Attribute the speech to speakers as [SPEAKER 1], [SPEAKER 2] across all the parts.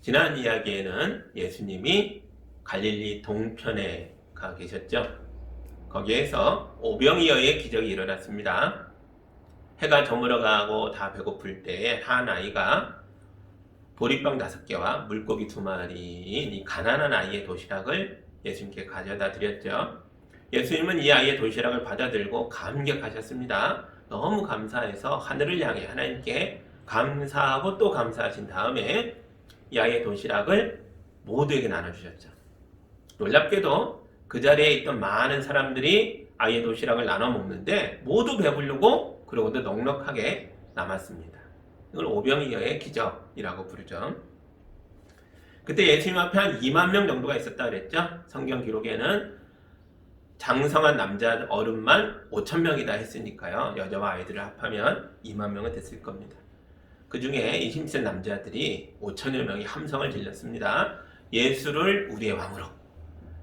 [SPEAKER 1] 지난 이야기에는 예수님이 갈릴리 동편에 가 계셨죠. 거기에서 오병이어의 기적이 일어났습니다. 해가 저물어 가고 다 배고플 때에 한 아이가 보리빵 5개와 물고기 2마리인 이 가난한 아이의 도시락을 예수님께 가져다 드렸죠. 예수님은 이 아이의 도시락을 받아들고 감격하셨습니다. 너무 감사해서 하늘을 향해 하나님께 감사하고 또 감사하신 다음에 이 아이의 도시락을 모두에게 나눠주셨죠. 놀랍게도 그 자리에 있던 많은 사람들이 아이의 도시락을 나눠 먹는데 모두 배부르고 그러고도 넉넉하게 남았습니다. 이걸 오병이어의 기적이라고 부르죠. 그때 예수님 앞에 한 2만 명 정도가 있었다 그랬죠. 성경 기록에는 장성한 남자 어른만 5천 명이다 했으니까요. 여자와 아이들을 합하면 2만 명은 됐을 겁니다. 그 중에 이 힘센 남자들이 5천여 명이 함성을 질렀습니다. 예수를 우리의 왕으로,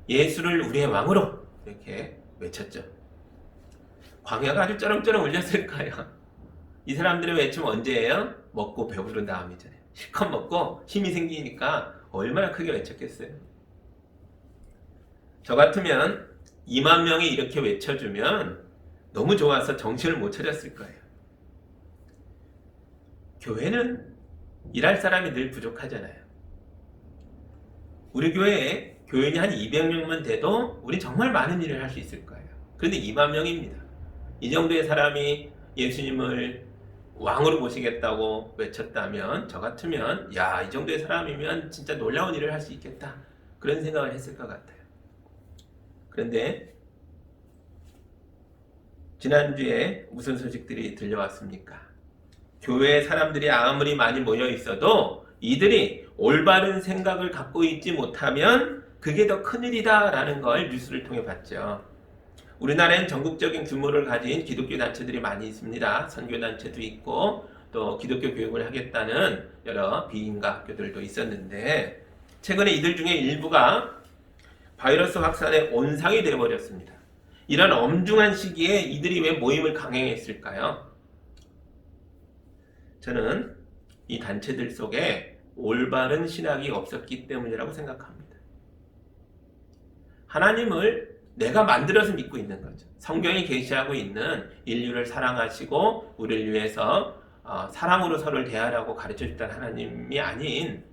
[SPEAKER 1] 예수를 우리의 왕으로 이렇게 외쳤죠. 광야가 아주 쩌렁쩌렁 울렸을까요? 이 사람들의 외침 언제예요? 먹고 배부른 다음이잖아요. 실컷 먹고 힘이 생기니까 얼마나 크게 외쳤겠어요. 저 같으면 2만 명이 이렇게 외쳐주면 너무 좋아서 정신을 못 차렸을 거예요. 교회는 일할 사람이 늘 부족하잖아요. 우리 교회에 교인이 한 200명만 돼도 우리 정말 많은 일을 할 수 있을 거예요. 그런데 2만 명입니다. 이 정도의 사람이 예수님을 왕으로 모시겠다고 외쳤다면 저 같으면 야, 이 정도의 사람이면 진짜 놀라운 일을 할 수 있겠다. 그런 생각을 했을 것 같아요. 그런데 지난주에 무슨 소식들이 들려왔습니까? 교회에 사람들이 아무리 많이 모여 있어도 이들이 올바른 생각을 갖고 있지 못하면 그게 더 큰일이다 라는 걸 뉴스를 통해 봤죠. 우리나라엔 전국적인 규모를 가진 기독교 단체들이 많이 있습니다. 선교단체도 있고 또 기독교 교육을 하겠다는 여러 비인가 학교들도 있었는데 최근에 이들 중에 일부가 바이러스 확산의 온상이 되어버렸습니다. 이런 엄중한 시기에 이들이 왜 모임을 강행했을까요? 저는 이 단체들 속에 올바른 신학이 없었기 때문이라고 생각합니다. 하나님을 내가 만들어서 믿고 있는 거죠. 성경이 계시하고 있는 인류를 사랑하시고 우리를 위해서 사랑으로 서로를 대하라고 가르쳐줬던 하나님이 아닌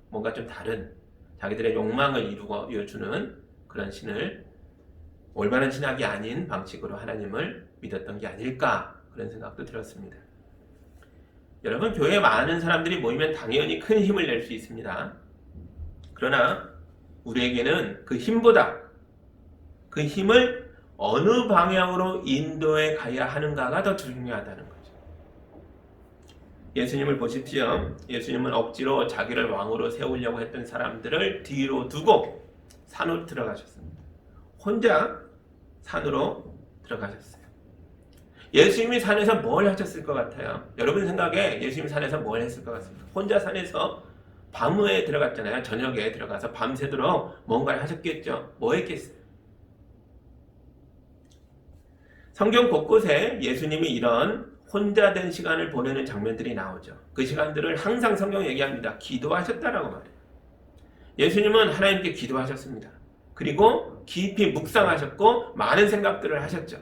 [SPEAKER 1] 뭔가 좀 다른 자기들의 욕망을 이루어주는 그런 신을 올바른 신학이 아닌 방식으로 하나님을 믿었던 게 아닐까 그런 생각도 들었습니다. 여러분, 교회에 많은 사람들이 모이면 당연히 큰 힘을 낼 수 있습니다. 그러나 우리에게는 그 힘보다 그 힘을 어느 방향으로 인도해 가야 하는가가 더 중요하다는 거죠. 예수님을 보십시오. 예수님은 억지로 자기를 왕으로 세우려고 했던 사람들을 뒤로 두고 산으로 들어가셨습니다. 혼자 산으로 들어가셨어요. 예수님이 산에서 뭘 하셨을 것 같아요? 여러분 생각에 예수님이 산에서 뭘 했을 것 같습니까? 혼자 산에서 밤에 들어갔잖아요. 저녁에 들어가서 밤새도록 뭔가를 하셨겠죠. 뭐 했겠어요? 성경 곳곳에 예수님이 이런 혼자 된 시간을 보내는 장면들이 나오죠. 그 시간들을 항상 성경이 얘기합니다. 기도하셨다라고 말해요. 예수님은 하나님께 기도하셨습니다. 그리고 깊이 묵상하셨고 많은 생각들을 하셨죠.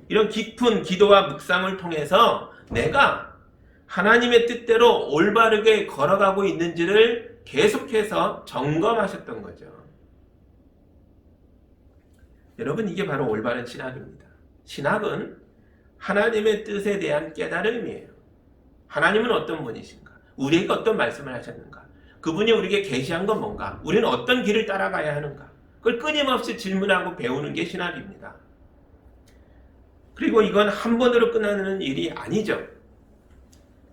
[SPEAKER 1] 이런 깊은 기도와 묵상을 통해서 내가 하나님의 뜻대로 올바르게 걸어가고 있는지를 계속해서 점검하셨던 거죠. 여러분, 이게 바로 올바른 신학입니다. 신학은 하나님의 뜻에 대한 깨달음이에요. 하나님은 어떤 분이신가? 우리에게 어떤 말씀을 하셨는가? 그분이 우리에게 계시한 건 뭔가? 우리는 어떤 길을 따라가야 하는가? 그걸 끊임없이 질문하고 배우는 게 신학입니다. 그리고 이건 한 번으로 끝나는 일이 아니죠.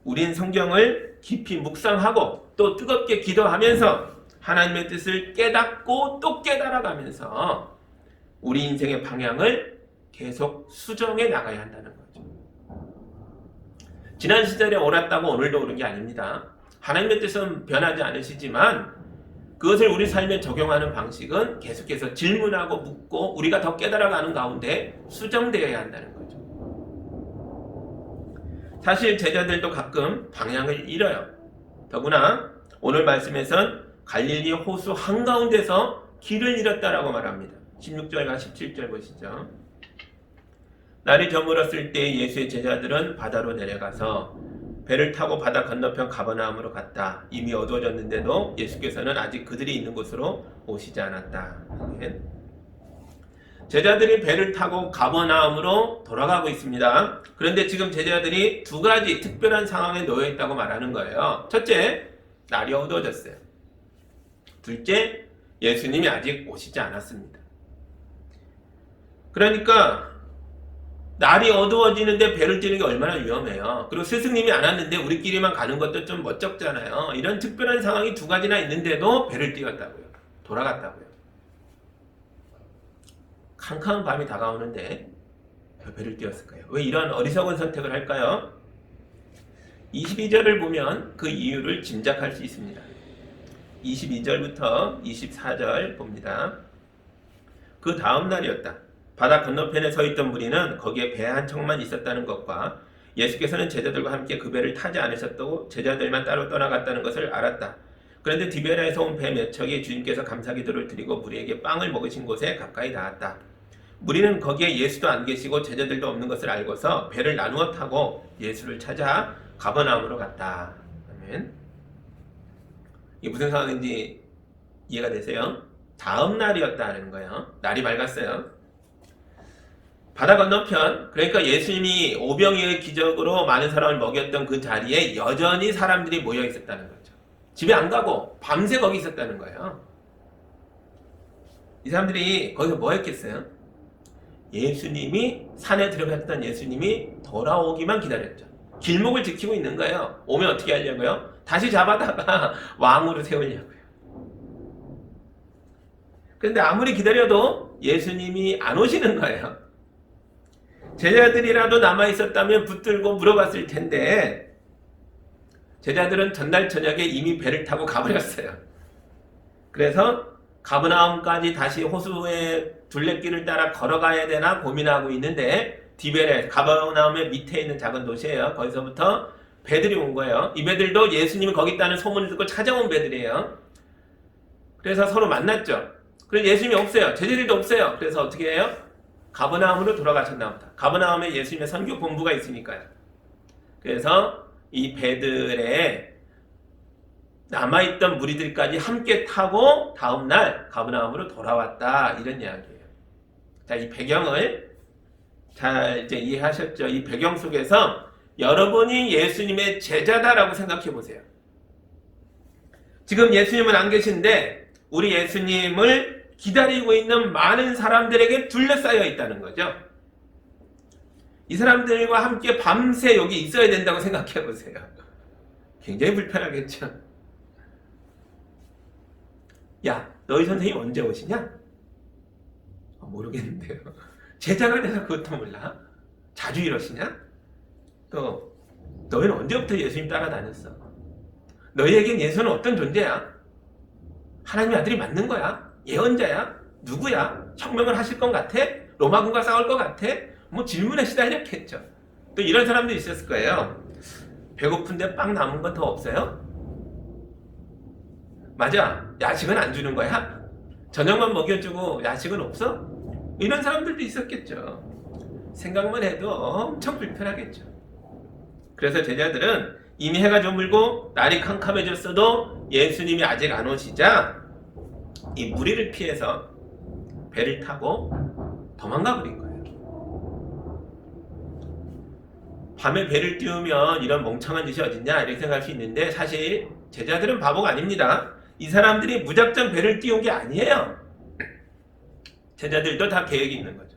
[SPEAKER 1] 우린 성경을 깊이 묵상하고 또 뜨겁게 기도하면서 하나님의 뜻을 깨닫고 또 깨달아가면서 우리 인생의 방향을 계속 수정해 나가야 한다는 거죠. 지난 시절에 옳았다고 오늘도 옳은 게 아닙니다. 하나님의 뜻은 변하지 않으시지만 그것을 우리 삶에 적용하는 방식은 계속해서 질문하고 묻고 우리가 더 깨달아가는 가운데 수정되어야 한다는 거죠. 사실 제자들도 가끔 방향을 잃어요. 더구나 오늘 말씀에선 갈릴리 호수 한가운데서 길을 잃었다라고 말합니다. 16절과 17절 보시죠. 날이 저물었을 때 예수의 제자들은 바다로 내려가서 배를 타고 바다 건너편 가버나움으로 갔다. 이미 어두워졌는데도 예수께서는 아직 그들이 있는 곳으로 오시지 않았다. 제자들이 배를 타고 가버나움으로 돌아가고 있습니다. 그런데 지금 제자들이 두 가지 특별한 상황에 놓여 있다고 말하는 거예요. 첫째, 날이 어두워졌어요. 둘째, 예수님이 아직 오시지 않았습니다. 그러니까 날이 어두워지는데 배를 띄는 게 얼마나 위험해요. 그리고 스승님이 안 왔는데 우리끼리만 가는 것도 좀 멋쩍잖아요. 이런 특별한 상황이 두 가지나 있는데도 배를 띄웠다고요. 돌아갔다고요. 캄캄한 밤이 다가오는데 왜 배를 띄웠을까요? 왜 이런 어리석은 선택을 할까요? 22절을 보면 그 이유를 짐작할 수 있습니다. 22절부터 24절 봅니다. 그 다음 날이었다. 바다 건너편에 서 있던 무리는 거기에 배 한 척만 있었다는 것과 예수께서는 제자들과 함께 그 배를 타지 않으셨다고 제자들만 따로 떠나갔다는 것을 알았다. 그런데 디베라에서 온 배 몇 척이 주님께서 감사기도를 드리고 무리에게 빵을 먹으신 곳에 가까이 닿았다. 무리는 거기에 예수도 안 계시고 제자들도 없는 것을 알고서 배를 나누어 타고 예수를 찾아 가버나움으로 갔다. 아멘. 이게 무슨 상황인지 이해가 되세요? 다음 날이었다는 거예요. 날이 밝았어요. 바다 건너편, 그러니까 예수님이 오병이어의 기적으로 많은 사람을 먹였던 그 자리에 여전히 사람들이 모여 있었다는 거죠. 집에 안 가고 밤새 거기 있었다는 거예요. 이 사람들이 거기서 뭐 했겠어요? 예수님이 산에 들어갔던 예수님이 돌아오기만 기다렸죠. 길목을 지키고 있는 거예요. 오면 어떻게 하려고요? 다시 잡아다가 왕으로 세우려고요. 그런데 아무리 기다려도 예수님이 안 오시는 거예요. 제자들이라도 남아있었다면 붙들고 물어봤을 텐데 제자들은 전날 저녁에 이미 배를 타고 가버렸어요. 그래서 가버나움까지 다시 호수의 둘레길을 따라 걸어가야 되나 고민하고 있는데 디베레, 가버나움의 밑에 있는 작은 도시예요. 거기서부터 배들이 온 거예요. 이 배들도 예수님이 거기 있다는 소문을 듣고 찾아온 배들이에요. 그래서 서로 만났죠. 그래서 예수님이 없어요. 제자들도 없어요. 그래서 어떻게 해요? 가버나움으로 돌아가셨나 보다. 가버나움에 예수님의 선교 본부가 있으니까요. 그래서 이 배들에 남아있던 무리들까지 함께 타고 다음날 가버나움으로 돌아왔다. 이런 이야기예요. 자, 이 배경을 잘 이제 이해하셨죠? 이 배경 속에서 여러분이 예수님의 제자다라고 생각해 보세요. 지금 예수님은 안 계신데 우리 예수님을 기다리고 있는 많은 사람들에게 둘러싸여 있다는 거죠. 이 사람들과 함께 밤새 여기 있어야 된다고 생각해 보세요. 굉장히 불편하겠죠. 야, 너희 선생님 언제 오시냐? 모르겠는데요. 제자가 돼서 그것도 몰라? 자주 이러시냐? 또 너희는 언제부터 예수님 따라다녔어? 너희에겐 예수는 어떤 존재야? 하나님의 아들이 맞는 거야? 예언자야? 누구야? 혁명을 하실 것 같아? 로마군과 싸울 것 같아? 뭐 질문에 시달렸겠죠. 또 이런 사람도 있었을 거예요. 배고픈데 빵 남은 건 더 없어요? 맞아. 야식은 안 주는 거야? 저녁만 먹여주고 야식은 없어? 이런 사람들도 있었겠죠. 생각만 해도 엄청 불편하겠죠. 그래서 제자들은 이미 해가 저물고 날이 캄캄해졌어도 예수님이 아직 안 오시자 이 무리를 피해서 배를 타고 도망가 버린 거예요. 밤에 배를 띄우면 이런 멍청한 짓이 어딨냐 이렇게 생각할 수 있는데 사실 제자들은 바보가 아닙니다. 이 사람들이 무작정 배를 띄운 게 아니에요. 제자들도 다 계획이 있는 거죠.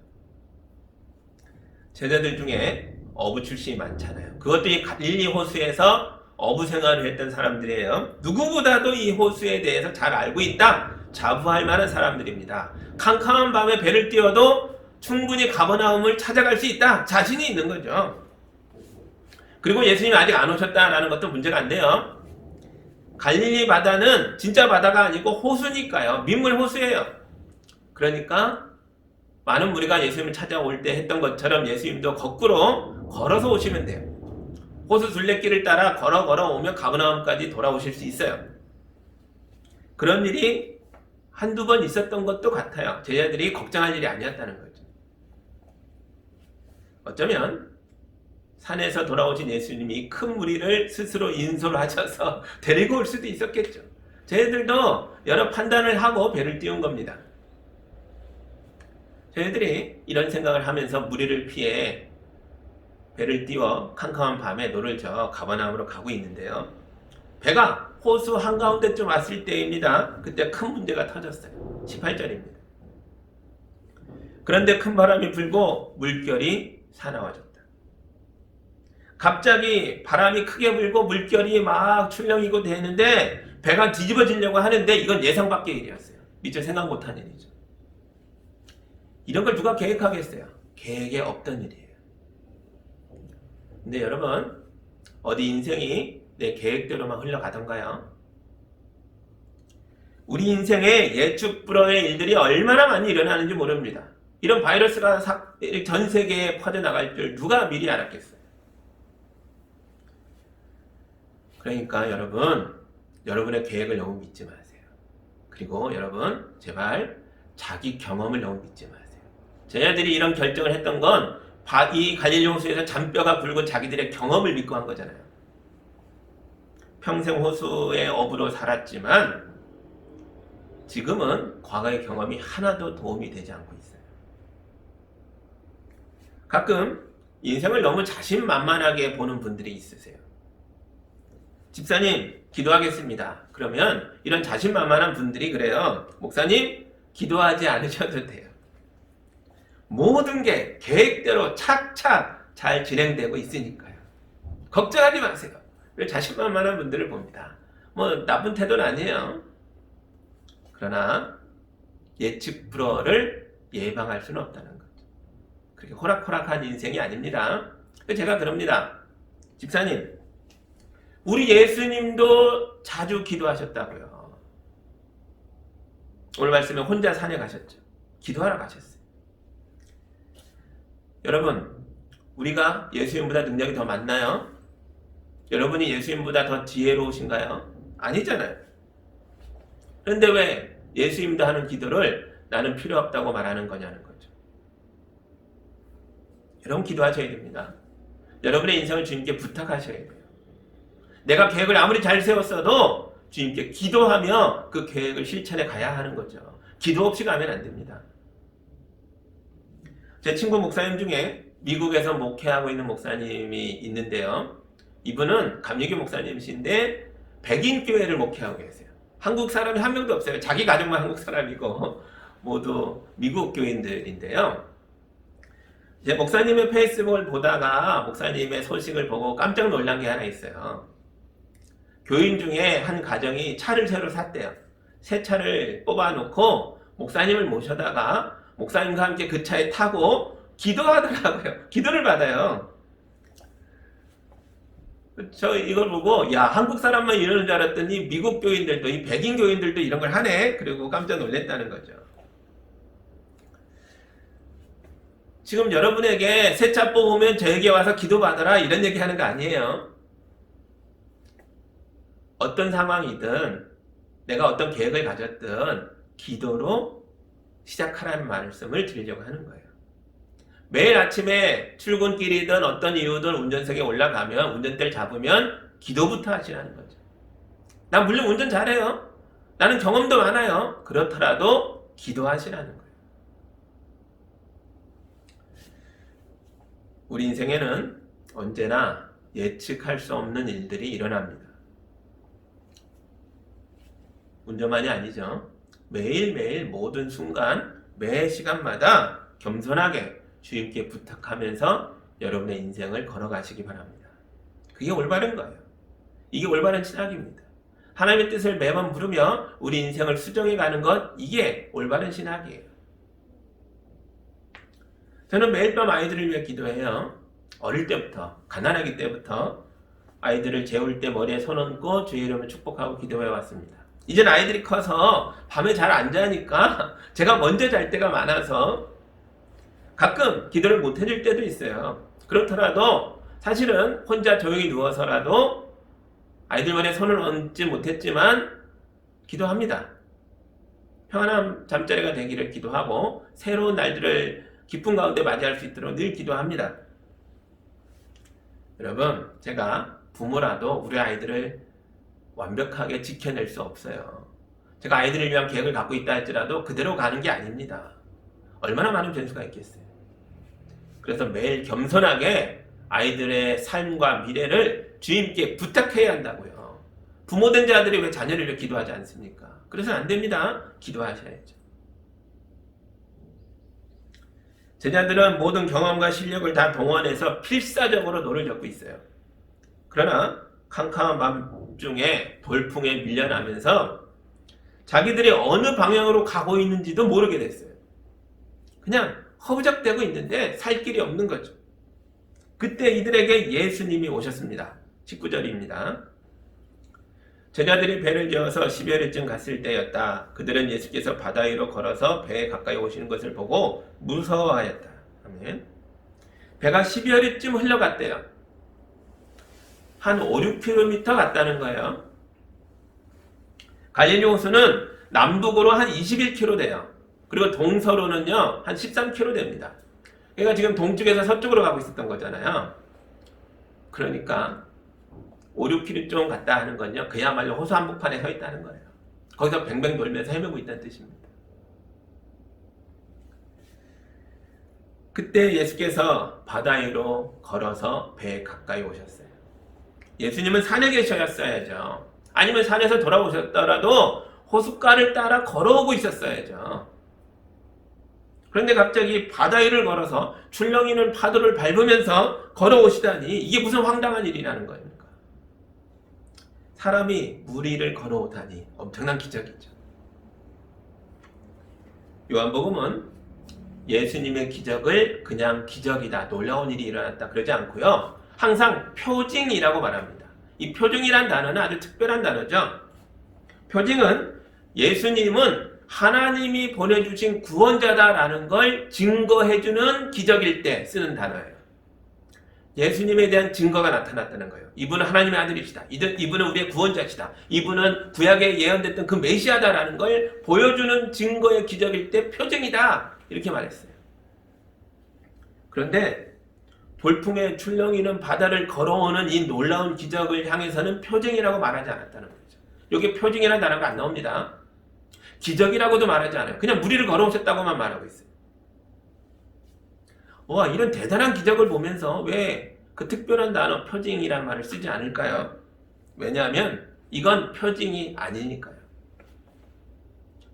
[SPEAKER 1] 제자들 중에 어부 출신이 많잖아요. 그것도 이 갈릴리 호수에서 어부 생활을 했던 사람들이에요. 누구보다도 이 호수에 대해서 잘 알고 있다. 자부할 만한 사람들입니다. 캄캄한 밤에 배를 띄워도 충분히 가버나움을 찾아갈 수 있다. 자신이 있는 거죠. 그리고 예수님이 아직 안 오셨다라는 것도 문제가 안 돼요. 갈릴리 바다는 진짜 바다가 아니고 호수니까요. 민물 호수예요. 그러니까 많은 무리가 예수님을 찾아올 때 했던 것처럼 예수님도 거꾸로 걸어서 오시면 돼요. 호수 둘레길을 따라 걸어 오면 가버나움까지 돌아오실 수 있어요. 그런 일이 한두 번 있었던 것도 같아요. 제자들이 걱정할 일이 아니었다는 거죠. 어쩌면 산에서 돌아오신 예수님이 큰 무리를 스스로 인솔하셔서 데리고 올 수도 있었겠죠. 저희들도 여러 판단을 하고 배를 띄운 겁니다. 저희들이 이런 생각을 하면서 무리를 피해 배를 띄워 캄캄한 밤에 노를 저어 가버나움으로 가고 있는데요. 배가 호수 한가운데쯤 왔을 때입니다. 그때 큰 문제가 터졌어요. 18절입니다. 그런데 큰 바람이 불고 물결이 사나워졌다. 갑자기 바람이 크게 불고 물결이 막 출렁이고 되는데 배가 뒤집어지려고 하는데 이건 예상 밖의 일이었어요. 미처 생각 못한 일이죠. 이런 걸 누가 계획하겠어요? 계획에 없던 일이에요. 근데 여러분, 어디 인생이 내 계획대로만 흘러가던가요? 우리 인생에 예측 불허의 일들이 얼마나 많이 일어나는지 모릅니다. 이런 바이러스가 전 세계에 퍼져나갈 줄 누가 미리 알았겠어요? 그러니까 여러분의 계획을 너무 믿지 마세요. 그리고 여러분, 제발 자기 경험을 너무 믿지 마세요. 제자들이 이런 결정을 했던 건 이 갈릴리 호수에서 잔뼈가 굵은 자기들의 경험을 믿고 한 거잖아요. 평생 호수의 어부로 살았지만 지금은 과거의 경험이 하나도 도움이 되지 않고 있어요. 가끔 인생을 너무 자신만만하게 보는 분들이 있으세요. 집사님, 기도하겠습니다. 그러면 이런 자신만만한 분들이 그래요. 목사님, 기도하지 않으셔도 돼요. 모든 게 계획대로 착착 잘 진행되고 있으니까요. 걱정하지 마세요. 자신만만한 분들을 봅니다. 뭐 나쁜 태도는 아니에요. 그러나 예측 불허를 예방할 수는 없다는 거죠. 그렇게 호락호락한 인생이 아닙니다. 제가 그럽니다. 집사님, 우리 예수님도 자주 기도하셨다고요. 오늘 말씀에 혼자 산에 가셨죠. 기도하러 가셨어요. 여러분, 우리가 예수님보다 능력이 더 많나요? 여러분이 예수님보다 더 지혜로우신가요? 아니잖아요. 그런데 왜 예수님도 하는 기도를 나는 필요 없다고 말하는 거냐는 거죠. 여러분, 기도하셔야 됩니다. 여러분의 인생을 주님께 부탁하셔야 돼요. 내가 계획을 아무리 잘 세웠어도 주님께 기도하며 그 계획을 실천해 가야 하는 거죠. 기도 없이 가면 안 됩니다. 제 친구 목사님 중에 미국에서 목회하고 있는 목사님이 있는데요. 이분은 감리교 목사님이신데 백인 교회를 목회하고 계세요. 한국 사람이 한 명도 없어요. 자기 가족만 한국 사람이고 모두 미국 교인들인데요. 제 목사님의 페이스북을 보다가 목사님의 소식을 보고 깜짝 놀란 게 하나 있어요. 교인 중에 한 가정이 차를 새로 샀대요. 새 차를 뽑아놓고 목사님을 모셔다가 목사님과 함께 그 차에 타고 기도하더라고요. 기도를 받아요. 저 이걸 보고 야, 한국 사람만 이러는 줄 알았더니 미국 교인들도, 이 백인 교인들도 이런 걸 하네. 그리고 깜짝 놀랐다는 거죠. 지금 여러분에게 새 차 뽑으면 저에게 와서 기도받아라 이런 얘기 하는 거 아니에요. 어떤 상황이든 내가 어떤 계획을 가졌든 기도로 시작하라는 말씀을 드리려고 하는 거예요. 매일 아침에 출근길이든 어떤 이유든 운전석에 올라가면 운전대를 잡으면 기도부터 하시라는 거죠. 난 물론 운전 잘해요. 나는 경험도 많아요. 그렇더라도 기도하시라는 거예요. 우리 인생에는 언제나 예측할 수 없는 일들이 일어납니다. 운전만이 아니죠. 매일매일 모든 순간 매 시간마다 겸손하게 주님께 부탁하면서 여러분의 인생을 걸어가시기 바랍니다. 그게 올바른 거예요. 이게 올바른 신학입니다. 하나님의 뜻을 매번 부르며 우리 인생을 수정해 가는 것, 이게 올바른 신학이에요. 저는 매일 밤 아이들을 위해 기도해요. 어릴 때부터, 가난하기 때부터 아이들을 재울 때 머리에 손 얹고 주의 이름을 축복하고 기도해 왔습니다. 이젠 아이들이 커서 밤에 잘 안 자니까 제가 먼저 잘 때가 많아서 가끔 기도를 못 해줄 때도 있어요. 그렇더라도 사실은 혼자 조용히 누워서라도 아이들 머리에 손을 얹지 못했지만 기도합니다. 평안한 잠자리가 되기를 기도하고 새로운 날들을 기쁨 가운데 맞이할 수 있도록 늘 기도합니다. 여러분, 제가 부모라도 우리 아이들을 완벽하게 지켜낼 수 없어요. 제가 아이들을 위한 계획을 갖고 있다 할지라도 그대로 가는 게 아닙니다. 얼마나 많은 변수가 있겠어요. 그래서 매일 겸손하게 아이들의 삶과 미래를 주님께 부탁해야 한다고요. 부모된 자들이 왜 자녀를 위해 기도하지 않습니까? 그래서는 안 됩니다. 기도하셔야죠. 제자들은 모든 경험과 실력을 다 동원해서 필사적으로 노를 젓고 있어요. 그러나 캄캄한 밤중에 돌풍에 밀려나면서 자기들이 어느 방향으로 가고 있는지도 모르게 됐어요. 그냥 허우적대고 있는데 살 길이 없는 거죠. 그때 이들에게 예수님이 오셨습니다. 19절입니다. 제자들이 배를 지어서 10여리쯤 갔을 때였다. 그들은 예수께서 바다 위로 걸어서 배에 가까이 오시는 것을 보고 무서워하였다. 아멘. 배가 10여리쯤 흘러갔대요. 한 5, 6km 갔다는 거예요. 갈릴리 호수는 남북으로 한 21km 돼요. 그리고 동서로는요 한 13km 됩니다. 그러니까 지금 동쪽에서 서쪽으로 가고 있었던 거잖아요. 그러니까 5, 6km 좀 갔다 하는 건요 그야말로 호수 한복판에 서 있다는 거예요. 거기서 뱅뱅 돌면서 헤매고 있다는 뜻입니다. 그때 예수께서 바다 위로 걸어서 배에 가까이 오셨어요. 예수님은 산에 계셨어야죠. 아니면 산에서 돌아오셨더라도 호숫가를 따라 걸어오고 있었어야죠. 그런데 갑자기 바다 위를 걸어서 출렁이는 파도를 밟으면서 걸어오시다니 이게 무슨 황당한 일이라는 겁니까? 사람이 물 위를 걸어오다니 엄청난 기적이죠. 요한복음은 예수님의 기적을 그냥 기적이다, 놀라운 일이 일어났다 그러지 않고요. 항상 표징이라고 말합니다. 이 표징이란 단어는 아주 특별한 단어죠. 표징은 예수님은 하나님이 보내주신 구원자다라는 걸 증거해주는 기적일 때 쓰는 단어예요. 예수님에 대한 증거가 나타났다는 거예요. 이분은 하나님의 아들이시다. 이분은 우리의 구원자시다. 이분은 구약에 예언됐던 그 메시아다라는 걸 보여주는 증거의 기적일 때 표징이다. 이렇게 말했어요. 그런데 돌풍에 출렁이는 바다를 걸어오는 이 놀라운 기적을 향해서는 표징이라고 말하지 않았다는 거죠. 여기 표징이라는 단어가 안 나옵니다. 기적이라고도 말하지 않아요. 그냥 물 위를 걸어오셨다고만 말하고 있어요. 와, 이런 대단한 기적을 보면서 왜 그 특별한 단어 표징이란 말을 쓰지 않을까요? 왜냐하면 이건 표징이 아니니까요.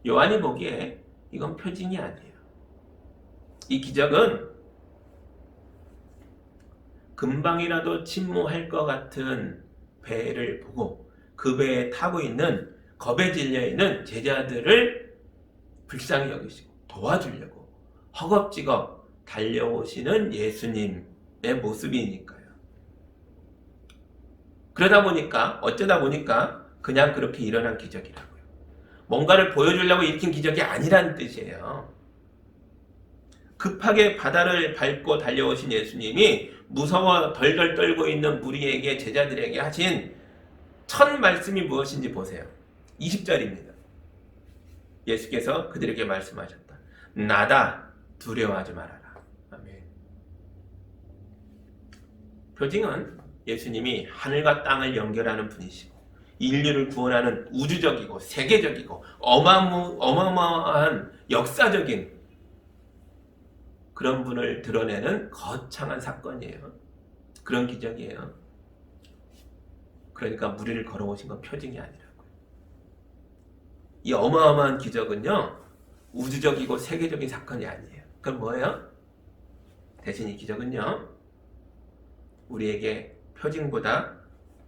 [SPEAKER 1] 요한이 보기에 이건 표징이 아니에요. 이 기적은 금방이라도 침몰할 것 같은 배를 보고 그 배에 타고 있는 겁에 질려있는 제자들을 불쌍히 여기시고 도와주려고 허겁지겁 달려오시는 예수님의 모습이니까요. 그러다 보니까 어쩌다 보니까 그냥 그렇게 일어난 기적이라고요. 뭔가를 보여주려고 일으킨 기적이 아니라는 뜻이에요. 급하게 바다를 밟고 달려오신 예수님이 무서워 덜덜 떨고 있는 무리에게 제자들에게 하신 첫 말씀이 무엇인지 보세요. 20절입니다. 예수께서 그들에게 말씀하셨다. 나다, 두려워하지 말아라. 아멘. 표징은 예수님이 하늘과 땅을 연결하는 분이시고 인류를 구원하는 우주적이고 세계적이고 어마어마한 역사적인 그런 분을 드러내는 거창한 사건이에요. 그런 기적이에요. 그러니까 물 위를 걸어오신 건 표징이 아니라고요. 이 어마어마한 기적은요, 우주적이고 세계적인 사건이 아니에요. 그럼 뭐예요? 대신 이 기적은요, 우리에게 표징보다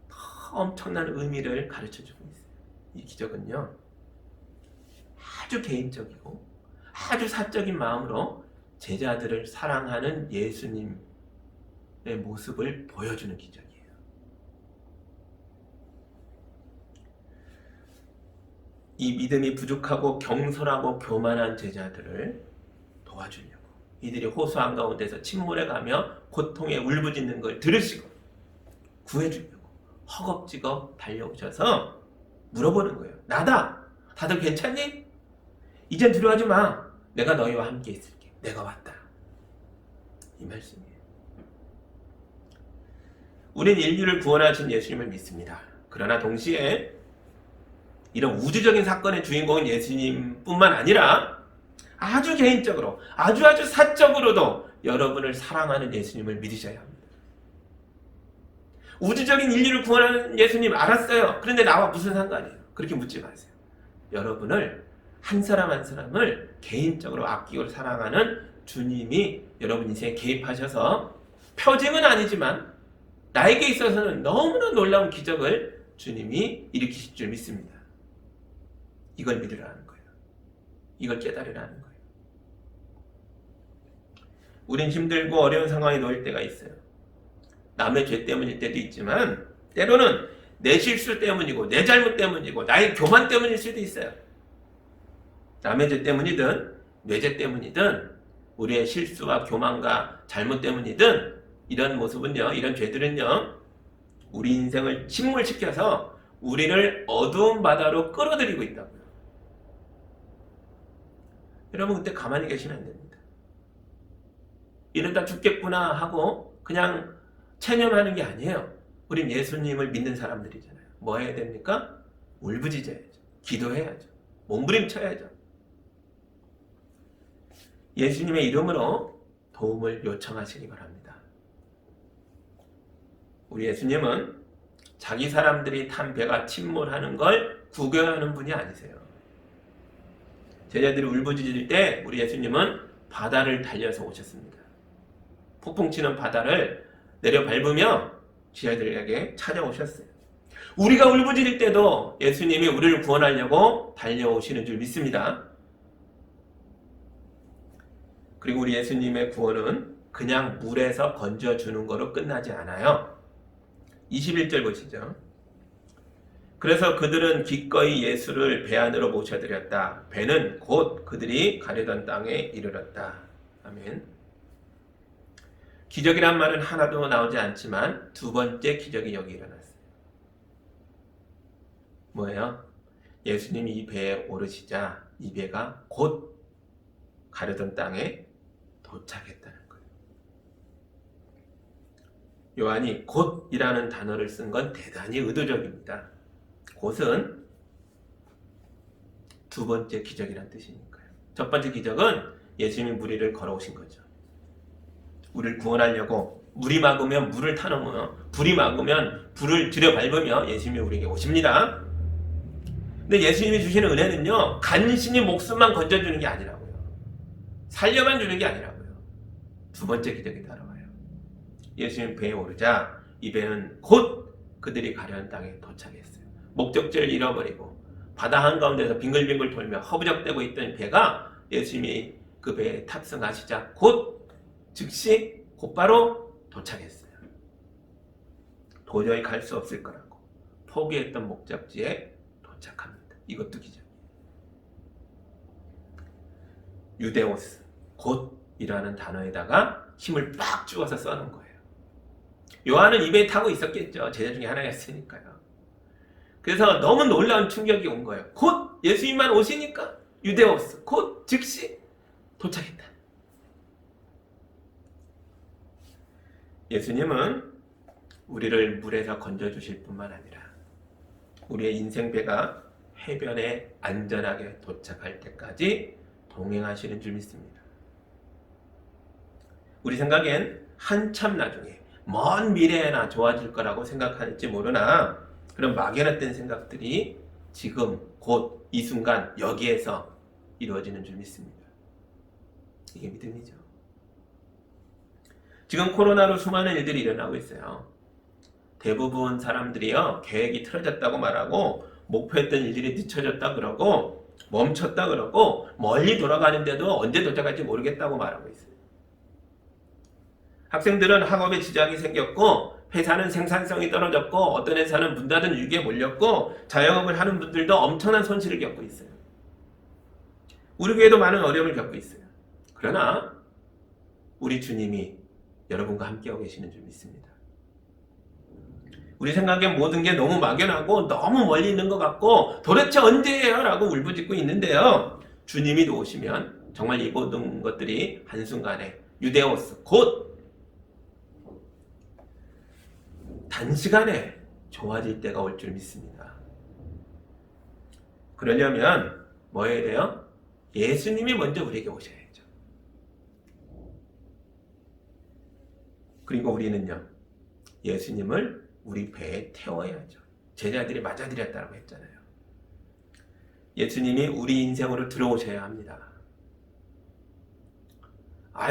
[SPEAKER 1] 더 엄청난 의미를 가르쳐주고 있어요. 이 기적은요, 아주 개인적이고 아주 사적인 마음으로 제자들을 사랑하는 예수님의 모습을 보여주는 기적이에요. 이 믿음이 부족하고 경솔하고 교만한 제자들을 도와주려고 이들이 호수 한가운데서 침몰해가며 고통에 울부짖는 걸 들으시고 구해주려고 허겁지겁 달려오셔서 물어보는 거예요. 나다! 다들 괜찮니? 이젠 두려워하지 마. 내가 너희와 함께 있을게. 내가 왔다. 이 말씀이에요. 우린 인류를 구원하신 예수님을 믿습니다. 그러나 동시에 이런 우주적인 사건의 주인공은 예수님뿐만 아니라 아주 개인적으로, 아주 사적으로도 여러분을 사랑하는 예수님을 믿으셔야 합니다. 우주적인 인류를 구원하는 예수님 알았어요. 그런데 나와 무슨 상관이에요? 그렇게 묻지 마세요. 여러분을 한 사람 한 사람을 개인적으로 아끼고 사랑하는 주님이 여러분 인생에 개입하셔서 표징은 아니지만 나에게 있어서는 너무나 놀라운 기적을 주님이 일으키실 줄 믿습니다. 이걸 믿으라는 거예요. 이걸 깨달으라는 거예요. 우린 힘들고 어려운 상황에 놓일 때가 있어요. 남의 죄 때문일 때도 있지만 때로는 내 실수 때문이고 내 잘못 때문이고 나의 교만 때문일 수도 있어요. 남의 죄 때문이든 내 죄 때문이든 우리의 실수와 교만과 잘못 때문이든 이런 모습은요, 이런 죄들은요, 우리 인생을 침몰시켜서 우리를 어두운 바다로 끌어들이고 있다고요. 여러분 그때 가만히 계시면 안 됩니다. 이러다 죽겠구나 하고 그냥 체념하는 게 아니에요. 우린 예수님을 믿는 사람들이잖아요. 뭐 해야 됩니까? 울부짖어야죠. 기도해야죠. 몸부림쳐야죠. 예수님의 이름으로 도움을 요청하시기 바랍니다. 우리 예수님은 자기 사람들이 탄 배가 침몰하는 걸 구경하는 분이 아니세요. 제자들이 울부짖을 때 우리 예수님은 바다를 달려서 오셨습니다. 폭풍 치는 바다를 내려 밟으며 제자들에게 찾아오셨어요. 우리가 울부짖을 때도 예수님이 우리를 구원하려고 달려오시는 줄 믿습니다. 그리고 우리 예수님의 구원은 그냥 물에서 건져주는 거로 끝나지 않아요. 21절 보시죠. 그래서 그들은 기꺼이 예수를 배 안으로 모셔드렸다. 배는 곧 그들이 가려던 땅에 이르렀다. 아멘. 기적이란 말은 하나도 나오지 않지만 두 번째 기적이 여기 일어났어요. 뭐예요? 예수님이 이 배에 오르시자 이 배가 곧 가려던 땅에 도착했다는 거예요. 요한이 곧이라는 단어를 쓴 건 대단히 의도적입니다. 곧은 두 번째 기적이란 뜻이니까요. 첫 번째 기적은 예수님이 물 위를 걸어오신 거죠. 우리를 구원하려고 물이 막으면 물을 타넘으며 불이 막으면 불을 들여밟으며 예수님이 우리에게 오십니다. 근데 예수님이 주시는 은혜는요, 간신히 목숨만 건져주는 게 아니라고요. 살려만 주는 게 아니라고요. 두 번째 기적이 따라와요. 예수님 배에 오르자 이 배는 곧 그들이 가려는 땅에 도착했어요. 목적지를 잃어버리고 바다 한가운데서 빙글빙글 돌며 허부적대고 있던 배가 예수님이 그 배에 탑승하시자 곧 즉시 곧바로 도착했어요. 도저히 갈 수 없을 거라고 포기했던 목적지에 도착합니다. 이것도 기적이에요. 유데오스, 곧이라는 단어에다가 힘을 빡 주어서 써놓은 거예요. 요한은 이 배에 타고 있었겠죠. 제자 중에 하나였으니까요. 그래서 너무 놀라운 충격이 온 거예요. 곧 예수님만 오시니까 유데오스, 곧 즉시 도착했다. 예수님은 우리를 물에서 건져주실 뿐만 아니라 우리의 인생 배가 해변에 안전하게 도착할 때까지 동행하시는 줄 믿습니다. 우리 생각엔 한참 나중에 먼 미래에나 좋아질 거라고 생각할지 모르나 그런 막연했던 생각들이 지금 곧 이 순간 여기에서 이루어지는 줄 믿습니다. 이게 믿음이죠. 지금 코로나로 수많은 일들이 일어나고 있어요. 대부분 사람들이요, 계획이 틀어졌다고 말하고 목표했던 일들이 늦춰졌다 그러고 멈췄다 그러고 멀리 돌아가는데도 언제 도착할지 모르겠다고 말하고 있어요. 학생들은 학업에 지장이 생겼고 회사는 생산성이 떨어졌고 어떤 회사는 문 닫은 위기에 몰렸고 자영업을 하는 분들도 엄청난 손실을 겪고 있어요. 우리 교회도 많은 어려움을 겪고 있어요. 그러나 우리 주님이 여러분과 함께하고 계시는 줄 믿습니다. 우리 생각에 모든 게 너무 막연하고 너무 멀리 있는 것 같고 도대체 언제예요? 라고 울부짖고 있는데요. 주님이 오시면 정말 이 모든 것들이 한순간에 유데오스 곧 단시간에 좋아질 때가 올 줄 믿습니다. 그러려면 뭐 해야 돼요? 예수님이 먼저 우리에게 오셔야죠. 그리고 우리는요, 예수님을 우리 배에 태워야죠. 제자들이 맞아들였다고 했잖아요. 예수님이 우리 인생으로 들어오셔야 합니다.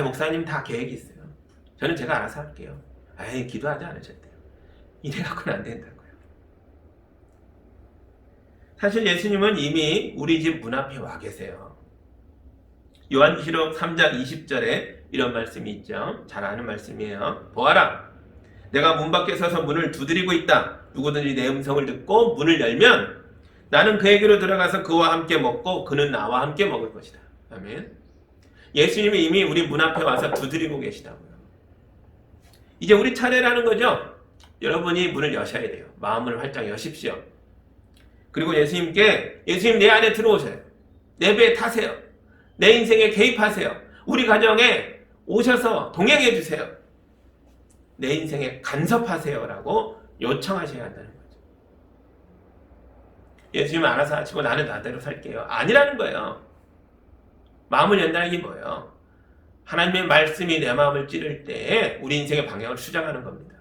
[SPEAKER 1] 목사님 다 계획이 있어요. 저는 제가 알아서 할게요. 기도하지 않으셨대요. 이래갖고는 안 된다고요. 사실 예수님은 이미 우리 집 문 앞에 와 계세요. 요한계시록 3장 20절에 이런 말씀이 있죠. 잘 아는 말씀이에요. 보아라, 내가 문 밖에 서서 문을 두드리고 있다. 누구든지 내 음성을 듣고 문을 열면 나는 그에게로 들어가서 그와 함께 먹고 그는 나와 함께 먹을 것이다. 아멘. 예수님이 이미 우리 문 앞에 와서 두드리고 계시다고요. 이제 우리 차례라는 거죠. 여러분이 문을 여셔야 돼요. 마음을 활짝 여십시오. 그리고 예수님께, 예수님 내 안에 들어오세요. 내 배에 타세요. 내 인생에 개입하세요. 우리 가정에 오셔서 동행해 주세요. 내 인생에 간섭하세요. 라고 요청하셔야 한다는 거죠. 예수님은 알아서 하시고 나는 나대로 살게요. 아니라는 거예요. 마음을 연다는 게 뭐예요? 하나님의 말씀이 내 마음을 찌를 때 우리 인생의 방향을 수정하는 겁니다.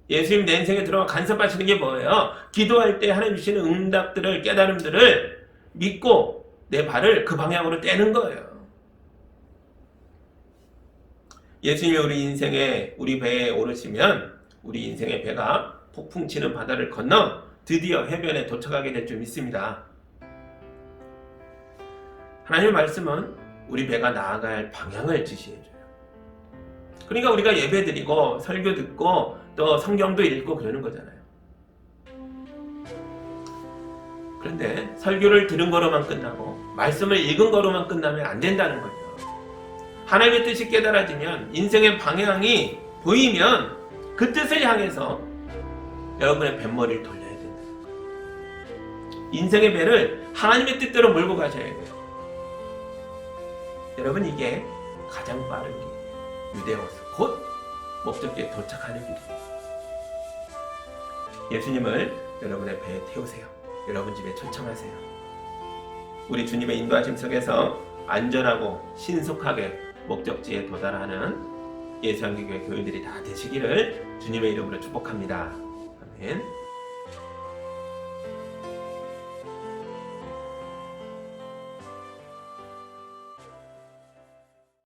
[SPEAKER 1] 예수님 내 인생에 들어가 간섭하시는 게 뭐예요? 기도할 때 하나님 주시는 응답들을, 깨달음들을 믿고 내 발을 그 방향으로 떼는 거예요. 예수님이 우리 인생에, 우리 배에 오르시면 우리 인생의 배가 폭풍 치는 바다를 건너 드디어 해변에 도착하게 될 줄 믿습니다. 하나님의 말씀은 우리 배가 나아갈 방향을 지시해줘요. 그러니까 우리가 예배 드리고 설교 듣고 또 성경도 읽고 그러는 거잖아요. 그런데 설교를 들은 거로만 끝나고 말씀을 읽은 거로만 끝나면 안 된다는 거죠. 하나님의 뜻이 깨달아지면, 인생의 방향이 보이면 그 뜻을 향해서 여러분의 뱃머리를 돌려야 된다는 거예요. 인생의 배를 하나님의 뜻대로 몰고 가셔야 돼요. 여러분, 이게 가장 빠른 길이에요. 유데오스 곧 목적지에 도착하는 길이에요. 예수님을 여러분의 배에 태우세요. 여러분 집에 초청하세요. 우리 주님의 인도하심 속에서 안전하고 신속하게 목적지에 도달하는 예수한국교회 교회들이 다 되시기를 주님의 이름으로 축복합니다. 아멘.